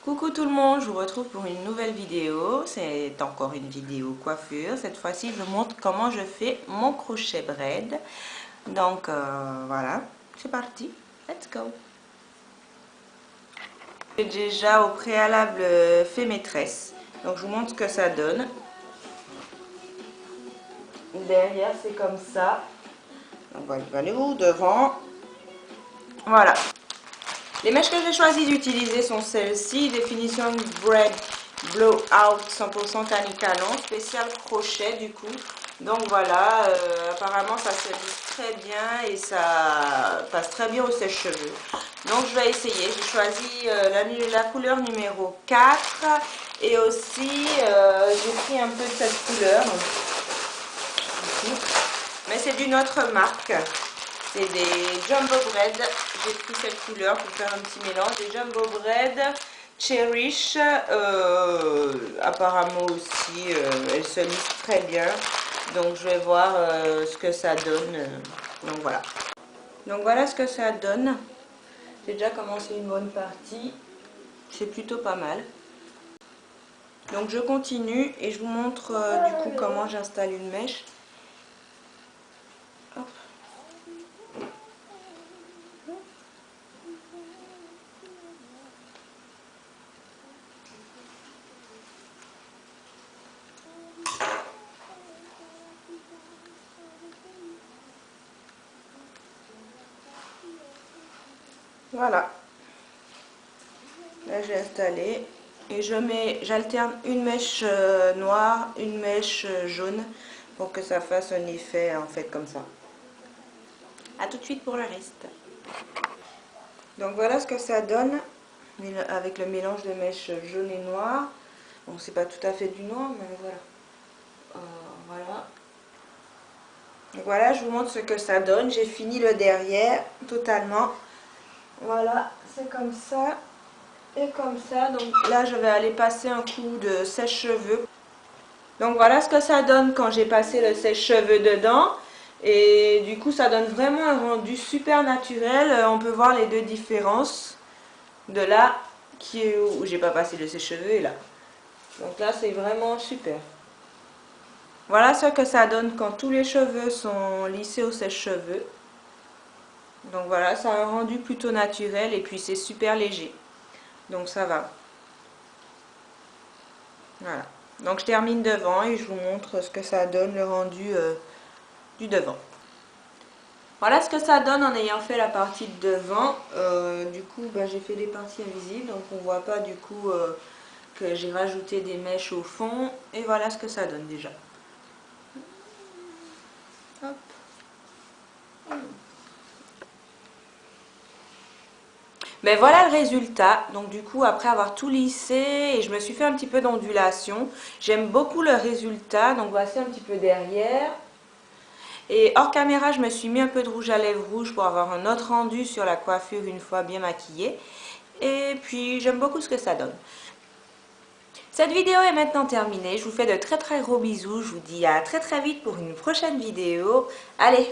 Coucou tout le monde, je vous retrouve pour une nouvelle vidéo. C'est encore une vidéo coiffure. Cette fois-ci, je vous montre comment je fais mon crochet braid. Donc voilà, c'est parti. Let's go. J'ai déjà au préalable fait mes tresses. Donc je vous montre ce que ça donne. Derrière, c'est comme ça. Donc voilà, devant. Voilà. Les mèches que j'ai choisi d'utiliser sont celles-ci, Definition Braid Blowout 100% Tanicalon, spécial crochet du coup. Donc voilà, apparemment ça se lisse très bien et ça passe très bien au sèche-cheveux. Donc je vais essayer, j'ai choisi la couleur numéro 4 et aussi j'ai pris un peu de cette couleur. Mais c'est d'une autre marque. C'est des Jumbo Braid. J'ai pris cette couleur pour faire un petit mélange. Des Jumbo Braid Cherish. Apparemment aussi, elles se lissent très bien. Donc je vais voir ce que ça donne. Donc voilà. Donc voilà ce que ça donne. J'ai déjà commencé une bonne partie. C'est plutôt pas mal. Donc je continue et je vous montre du coup comment j'installe une mèche. Hop. Voilà, là j'ai installé et j'alterne une mèche noire, une mèche jaune pour que ça fasse un effet en fait comme ça. A tout de suite pour le reste. Donc voilà ce que ça donne avec le mélange de mèches jaune et noire. Bon, c'est pas tout à fait du noir, mais voilà. Voilà. Donc voilà, je vous montre ce que ça donne. J'ai fini le derrière totalement. Voilà, c'est comme ça et comme ça. Donc là, je vais aller passer un coup de sèche-cheveux. Donc voilà ce que ça donne quand j'ai passé le sèche-cheveux dedans. Et du coup, ça donne vraiment un rendu super naturel. On peut voir les deux différences de là où j'ai pas passé le sèche-cheveux et là. Donc là, c'est vraiment super. Voilà ce que ça donne quand tous les cheveux sont lissés au sèche-cheveux. Donc voilà, ça a un rendu plutôt naturel et puis c'est super léger. Donc ça va. Voilà. Donc je termine devant et je vous montre ce que ça donne, le rendu du devant. Voilà ce que ça donne en ayant fait la partie de devant. Du coup, j'ai fait des parties invisibles, donc on ne voit pas du coup que j'ai rajouté des mèches au fond. Et voilà ce que ça donne déjà. Hop. Mais voilà le résultat. Donc du coup, après avoir tout lissé, et je me suis fait un petit peu d'ondulation. J'aime beaucoup le résultat. Donc voici un petit peu derrière. Et hors caméra, je me suis mis un peu de rouge à lèvres rouge pour avoir un autre rendu sur la coiffure une fois bien maquillée. Et puis, j'aime beaucoup ce que ça donne. Cette vidéo est maintenant terminée. Je vous fais de très très gros bisous. Je vous dis à très très vite pour une prochaine vidéo. Allez!